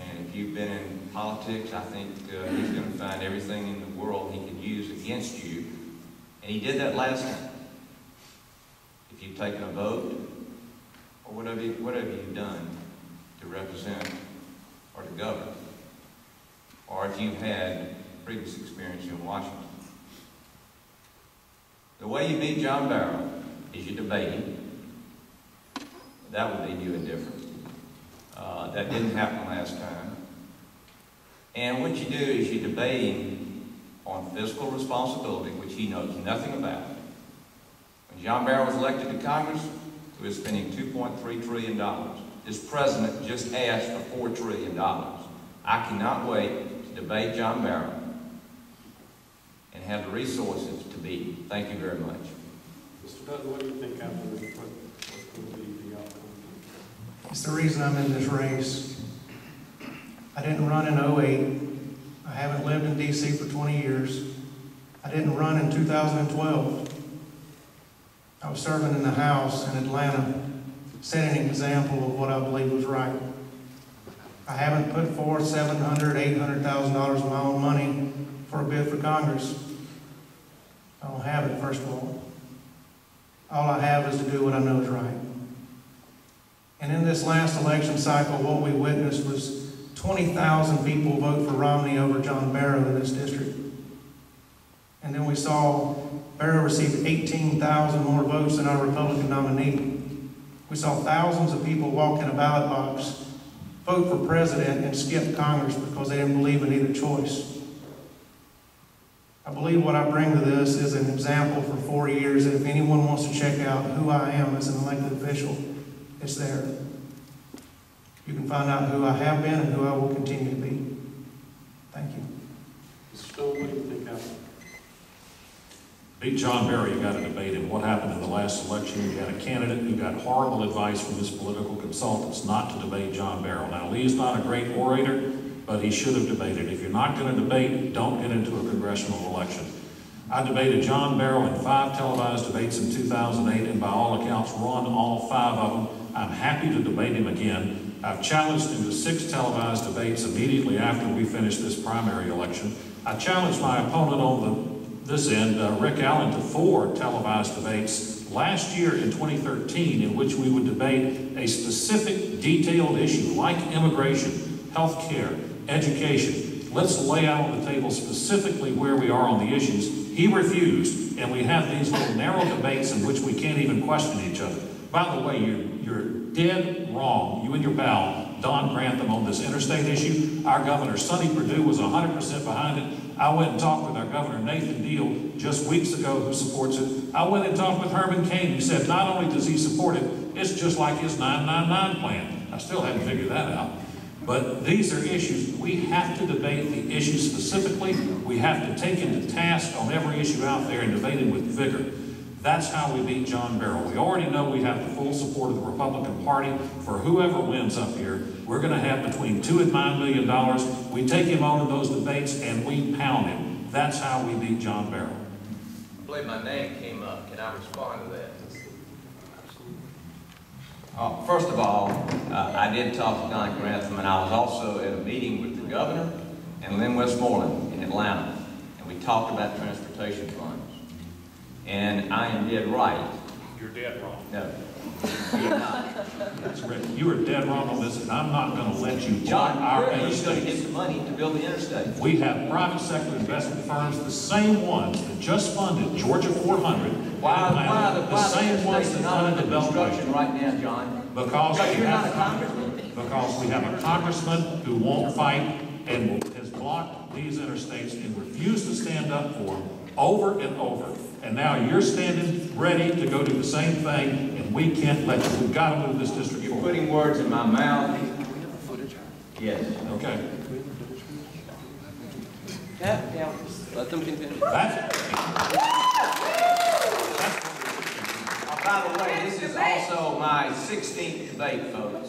And if you've been in politics, I think he's going to find everything in the world he can use against you. And he did that last time. If you've taken a vote, or what have you done to represent or to govern? Or if you've had previous experience in Washington. The way you beat John Barrow is you debate him. That would be new and different. That didn't happen last time. And what you do is you debate him on fiscal responsibility, which he knows nothing about. When John Barrow was elected to Congress, he was spending $2.3 trillion. This president just asked for $4 trillion. I cannot wait to debate John Barrow and have the resources to beat him. Thank you very much. Mr. Dutton, what do you think after this? What's going to be the outcome? It's the reason I'm in this race. I didn't run in 08. I haven't lived in D.C. for 20 years. I didn't run in 2012. I was serving in the House in Atlanta, setting an example of what I believe was right. I haven't put forth $700,000, $800,000 of my own money for a bid for Congress. I don't have it, first of all. All I have is to do what I know is right. And in this last election cycle, what we witnessed was 20,000 people vote for Romney over John Barrow in this district. And then we saw Barrow received 18,000 more votes than our Republican nominee. We saw thousands of people walk in a ballot box, vote for president, and skip Congress because they didn't believe in either choice. I believe what I bring to this is an example for 4 years, and if anyone wants to check out who I am as an elected official, it's there. You can find out who I have been and who I will continue to be. Thank you. Mr. Stone, what do you think after? Beat John Barrow, you got to debate him. What happened in the last election? You got a candidate who got horrible advice from his political consultants not to debate John Barrow. Now, Lee's not a great orator, but he should have debated. If you're not going to debate, don't get into a congressional election. I debated John Barrow in 5 televised debates in 2008, and by all accounts, won all 5 of them. I'm happy to debate him again. I've challenged him to 6 televised debates immediately after we finish this primary election. I challenged my opponent on this end, Rick Allen, to 4 televised debates last year in 2013, in which we would debate a specific detailed issue like immigration, health care, education. Let's lay out on the table specifically where we are on the issues. He refused, and we have these little narrow debates in which we can't even question each other. By the way, you're dead wrong, you and your pal, Don Grantham, on this interstate issue. Our governor, Sonny Perdue, was 100% behind it. I went and talked with our governor, Nathan Deal, just weeks ago, who supports it. I went and talked with Herman Cain, who said not only does he support it, it's just like his 999 plan. I still haven't figured that out. But these are issues. We have to debate the issue specifically. We have to take him to task on every issue out there and debate him with vigor. That's how we beat John Barrow. We already know we have the full support of the Republican Party. For whoever wins up here, we're going to have between $2 and $9 million. We take him on in those debates and we pound him. That's how we beat John Barrow. I believe my name came up. Can I respond to that? First of all, I did talk to Don Grantham, and I was also at a meeting with the governor and Lynn Westmoreland in Atlanta, and we talked about transportation funds. And I am dead right You're dead wrong. No, you're not. That's correct. You are dead wrong on this, and I'm not going to let you block John, our where are you going to get interstates. the money to build the interstate? We have private sector investment firms, the same ones that just funded Georgia 400. Why the the same ones interstates that are not funded under the construction Beltway. right now, John? Because you're not a congressman. Because we have a congressman who won't fight and has blocked these interstates and refused to stand up for them over and over. And now you're standing ready to go do the same thing, and we can't let you. We've got to move this district You're forward. putting words in my mouth. Yes. Okay. Yeah, let them continue. By the way, this is also my 16th debate, folks.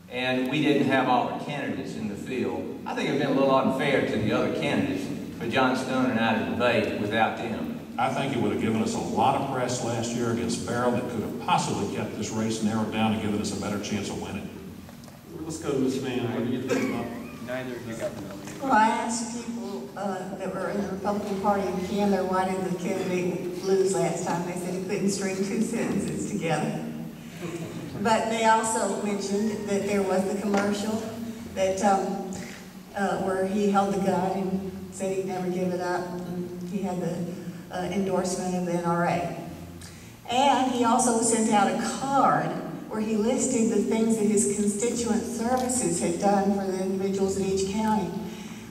And we didn't have all the candidates in the field. I think it's been a little unfair to the other candidates for John Stone and I to debate without them. I think it would have given us a lot of press last year against Farrell that could have possibly kept this race narrowed down and given us a better chance of winning. Let's go to Ms. Mann. What do you think about? Neither of you got the money. Well, I asked people that were in the Republican Party in Canada, why did the candidate lose last time? They said he couldn't string two sentences together. But they also mentioned that there was the commercial that where he held the gun and said he'd never give it up. And he had the endorsement of the NRA. And he also sent out a card where he listed the things that his constituent services had done for the individuals in each county.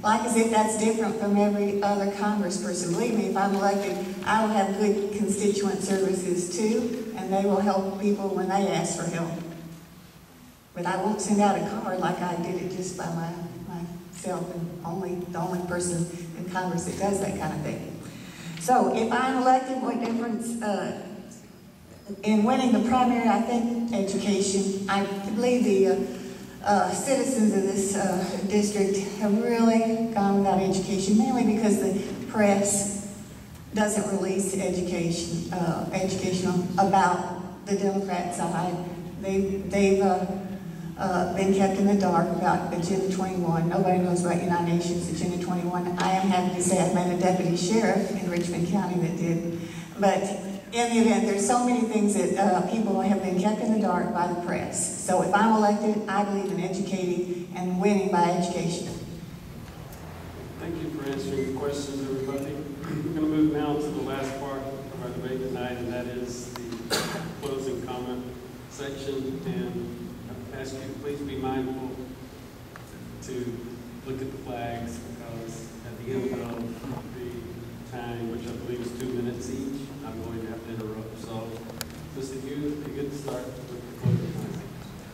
Like as if that's different from every other congressperson. Believe me, if I'm elected, I will have good constituent services too, and they will help people when they ask for help. But I won't send out a card like I did it just by myself, and the only person in Congress that does that kind of thing. So if I'm elected, what difference in winning the primary? I think education. I believe the citizens of this district have really gone without education, mainly because the press doesn't release educational about the Democrat side. They've been kept in the dark about Agenda 21. Nobody knows about United Nations Agenda 21. I am happy to say I've met a deputy sheriff in Richmond County that did. But in the event, there's so many things that people have been kept in the dark by the press. So if I'm elected, I believe in educating and winning by education. Thank you for answering the questions, everybody. We're going to move now to the last part of our debate tonight, and that is the closing comment section. And I ask you to please be mindful to look at the flags, because at the end of the time, which I believe is 2 minutes each, I'm going to have to interrupt. So, Mr. Hughes, you get to start with the closing comment.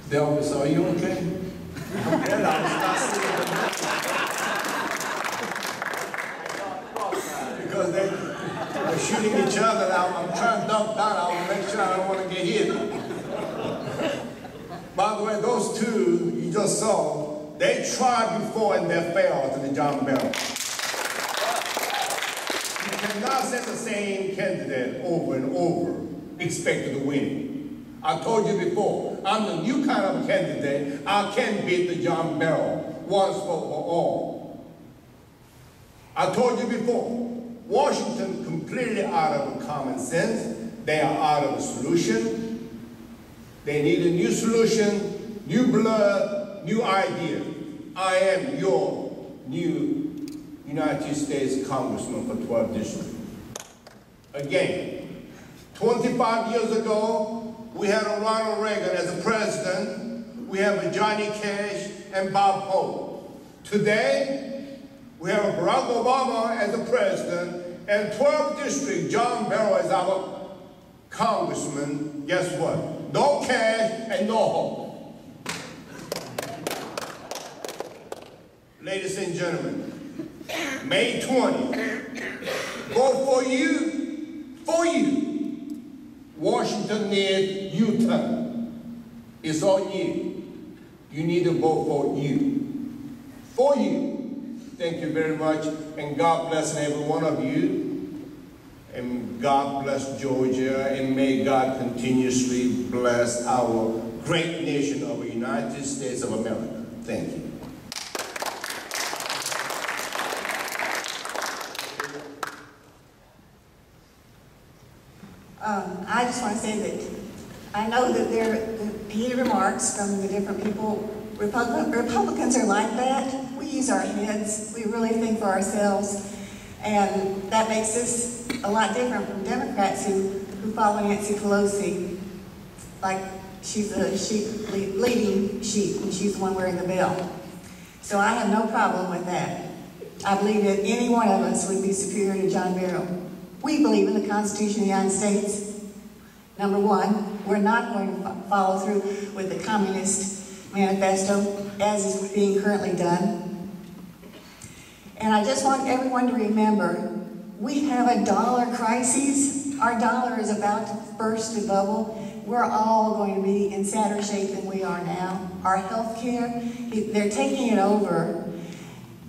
Delvis, are you okay? I'm good. I was not sitting Because they're shooting each other. I'm trying to dump down. I want to make sure I don't want to get hit. By the way, those two you just saw, they tried before and they failed to the John Bell. You cannot send the same candidate over and over, expected to win. I told you before, I'm the new kind of candidate. I can beat the John Bell once for all. I told you before, Washington completely out of common sense. They are out of a solution. They need a new solution, new blood, new idea. I am your new United States Congressman for 12th District. Again, 25 years ago, we had a Ronald Reagan as a president. We have a Johnny Cash and Bob Hope. Today, we have a Barack Obama as the president, and 12th District, John Barrow is our congressman. Guess what? No cash and no hope. Ladies and gentlemen, May 20th, vote for you. Washington needs U-turn. It's on you. You need to vote for you. For you. Thank you very much, and God bless every one of you, and God bless Georgia, and may God continuously bless our great nation of the United States of America. Thank you. I just want to say that I know that there are heated remarks from the different people. Republicans are like that. We use our heads. We really think for ourselves. And that makes us a lot different from Democrats who follow Nancy Pelosi like she's a sheep, leading sheep, and she's the one wearing the bell. So I have no problem with that. I believe that any one of us would be superior to John Barrow. We believe in the Constitution of the United States. Number one, we're not going to follow through with the Communist Manifesto as is being currently done. And I just want everyone to remember, we have a dollar crisis. Our dollar is about to burst the bubble. We're all going to be in sadder shape than we are now. Our health care, they're taking it over.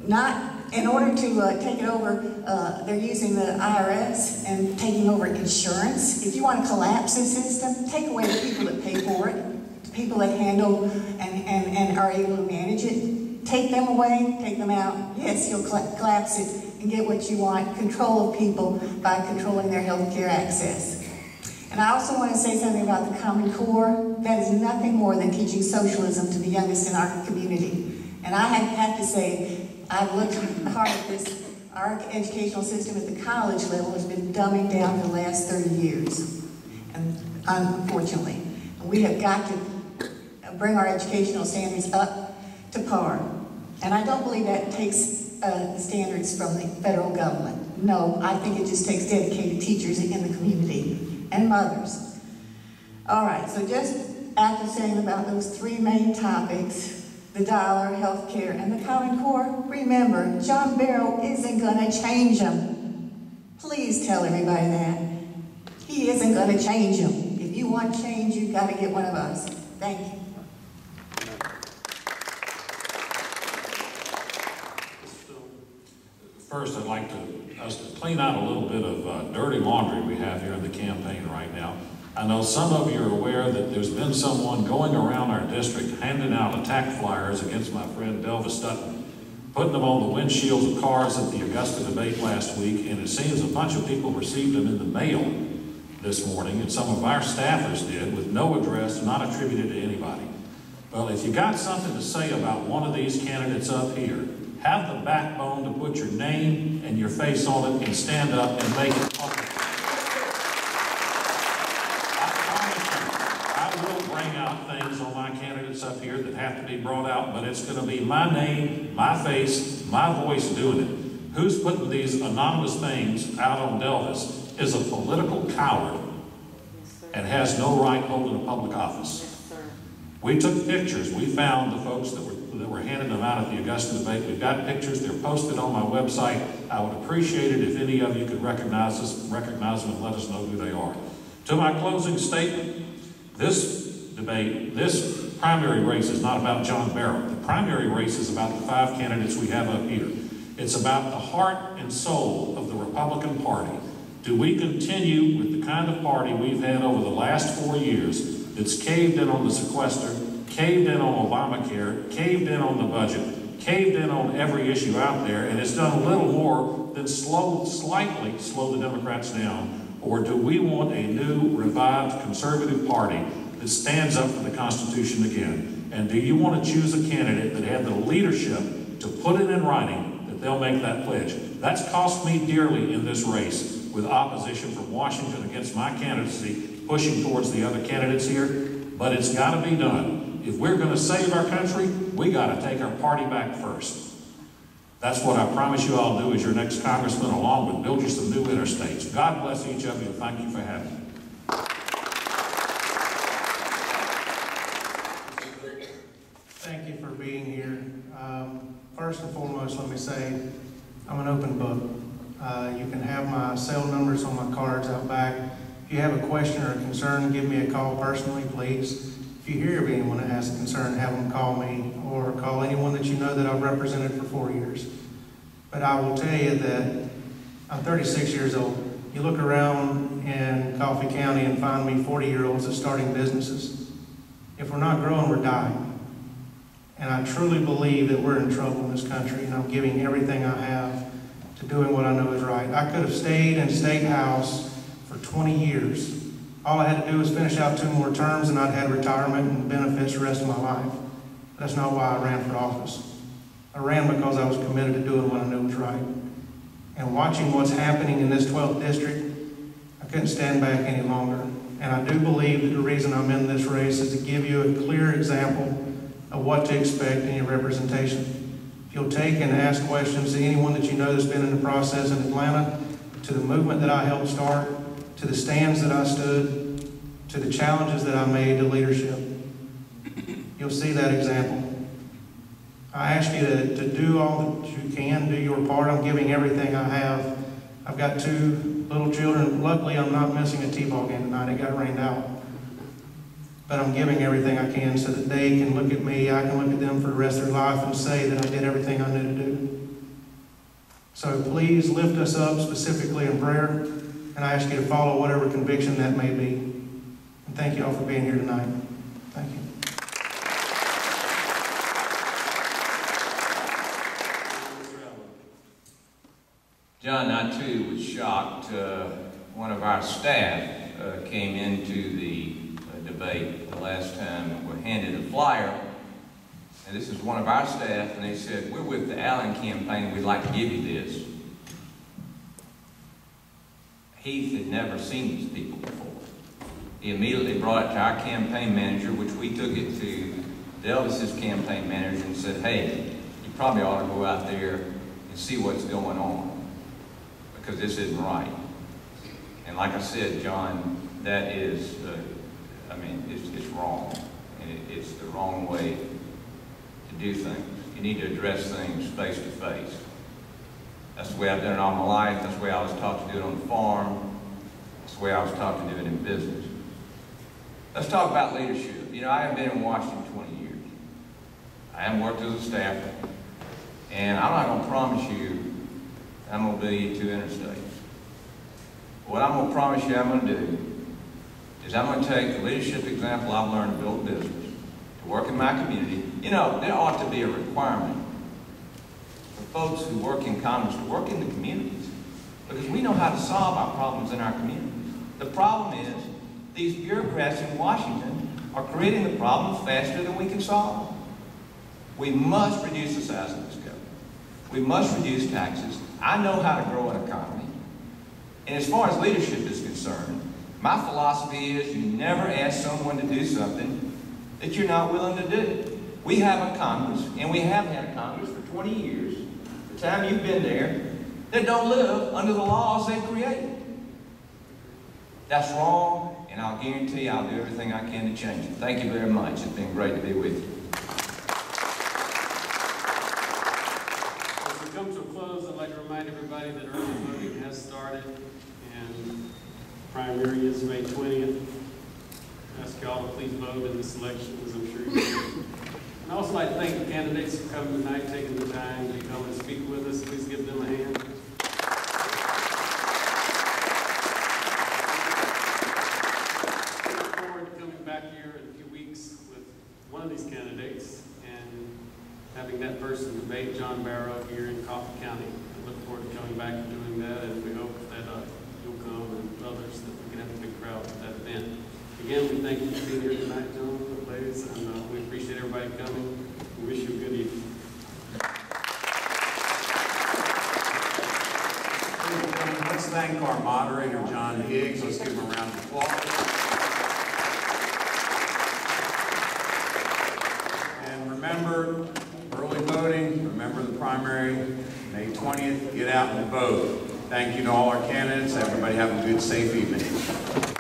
Not in order to take it over, they're using the IRS and taking over insurance. If you want to collapse the system, take away the people that pay for it, the people that handle and are able to manage it. Take them away, take them out. Yes, you'll collapse it and get what you want, control of people by controlling their health care access. And I also want to say something about the Common Core. That is nothing more than teaching socialism to the youngest in our community. And I have to say, I've looked hard at this. Our educational system at the college level has been dumbing down for the last 30 years, and unfortunately. We have got to bring our educational standards up to par. And I don't believe that takes standards from the federal government. No, I think it just takes dedicated teachers in the community and mothers. All right, so just after saying about those three main topics, the dollar, health care, and the Common Core, remember, John Barrow isn't going to change them. Please tell everybody that. He isn't going to change them. If you want change, you've got to get one of us. Thank you. First, I'd like us to clean out a little bit of dirty laundry we have here in the campaign right now. I know some of you are aware that there's been someone going around our district handing out attack flyers against my friend Delvis Dutton, putting them on the windshields of cars at the Augusta debate last week, and it seems a bunch of people received them in the mail this morning, and some of our staffers did, with no address, not attributed to anybody. Well, if you got something to say about one of these candidates up here, have the backbone to put your name and your face on it and stand up and make it public. Things on my candidates up here that have to be brought out, but it's going to be my name, my face, my voice doing it. Who's putting these anonymous things out on Delvis is a political coward and has no right holding a public office. We took pictures. We found the folks that were handing them out at the Augusta debate. We've got pictures. They're posted on my website. I would appreciate it if any of you could recognize them and let us know who they are. To my closing statement, this debate, this primary race is not about John Barrow. The primary race is about the 5 candidates we have up here. It's about the heart and soul of the Republican Party. Do we continue with the kind of party we've had over the last 4 years that's caved in on the sequester, caved in on Obamacare, caved in on the budget, caved in on every issue out there, and it's done a little more than slightly slow the Democrats down? Or do we want a new, revived conservative party that stands up for the Constitution again? And do you want to choose a candidate that had the leadership to put it in writing that they'll make that pledge? That's cost me dearly in this race, with opposition from Washington against my candidacy, pushing towards the other candidates here, but it's got to be done. If we're going to save our country, we got to take our party back first. That's what I promise you I'll do as your next congressman, along with build you some new interstates. God bless each of you, and thank you for having me. Thank you for being here. First and foremost, let me say, I'm an open book. You can have my cell numbers on my cards out back. If you have a question or a concern, give me a call personally, please. If you hear of anyone that has a concern, have them call me, or call anyone that you know that I've represented for 4 years. But I will tell you that I'm 36 years old. You look around in Coffee County and find me 40-year-olds that are starting businesses. If we're not growing, we're dying. And I truly believe that we're in trouble in this country, and I'm giving everything I have to doing what I know is right. I could have stayed in State House for 20 years, All I had to do was finish out 2 more terms and I'd had retirement and benefits the rest of my life. That's not why I ran for office. I ran because I was committed to doing what I knew was right. And watching what's happening in this 12th district, I couldn't stand back any longer. And I do believe that the reason I'm in this race is to give you a clear example of what to expect in your representation. If you'll take and ask questions to anyone that you know that's been in the process in Atlanta, to the movement that I helped start, to the stands that I stood, to the challenges that I made to leadership, you'll see that example. I ask you to do all that you can, do your part. I'm giving everything I have. I've got 2 little children. Luckily, I'm not missing a T-ball game tonight. It got rained out. But I'm giving everything I can so that they can look at me, I can look at them for the rest of their life and say that I did everything I knew to do. So please lift us up specifically in prayer, and I ask you to follow whatever conviction that may be. And thank you all for being here tonight. Thank you. John, I too was shocked. One of our staff came into the debate the last time and were handed a flyer. And this is one of our staff, and they said, "We're with the Allen campaign, we'd like to give you this." Heath had never seen these people before. He immediately brought it to our campaign manager, which we took it to Delvis's campaign manager and said, "Hey, you probably ought to go out there and see what's going on, because this isn't right." And like I said, John, that is, it's wrong. And it's the wrong way to do things. You need to address things face to face. That's the way I've done it all my life. That's the way I was taught to do it on the farm. That's the way I was taught to do it in business. Let's talk about leadership. You know, I haven't been in Washington 20 years. I haven't worked as a staffer. And I'm not going to promise you I'm going to build you 2 interstates. What I'm going to promise you I'm going to do is I'm going to take the leadership example I've learned to build a business, to work in my community. You know, there ought to be a requirement for folks who work in Congress to work in the communities, because we know how to solve our problems in our communities. The problem is these bureaucrats in Washington are creating the problems faster than we can solve them. We must reduce the size of this government. We must reduce taxes. I know how to grow an economy. And as far as leadership is concerned, my philosophy is you never ask someone to do something that you're not willing to do. We have a Congress, and we have had a Congress for 20 years, the time you've been there, that don't live under the laws they created. That's wrong, and I'll guarantee I'll do everything I can to change it. Thank you very much. It's been great to be with you. As we come to a close, I'd like to remind everybody that early voting has started, and primary is May 20th. I ask you all to please vote in this election, as I'm sure you will. And I'd also like to thank the candidates for coming tonight, taking the time to come and speak with us. Please give them a hand. I look forward to coming back here in a few weeks with one of these candidates and having that person debate John Barrow here in Coffee County. I look forward to coming back and doing that, and we hope that you'll come and others, that we can have a big crowd at that event. Again, we thank you for being here tonight, gentlemen, ladies, and we appreciate everybody coming. We wish you a good evening. Let's thank our moderator, John Higgs. Let's give him a round of applause. And remember, early voting, remember the primary, May 20th, get out and vote. Thank you to all our candidates. Everybody have a good, safe evening.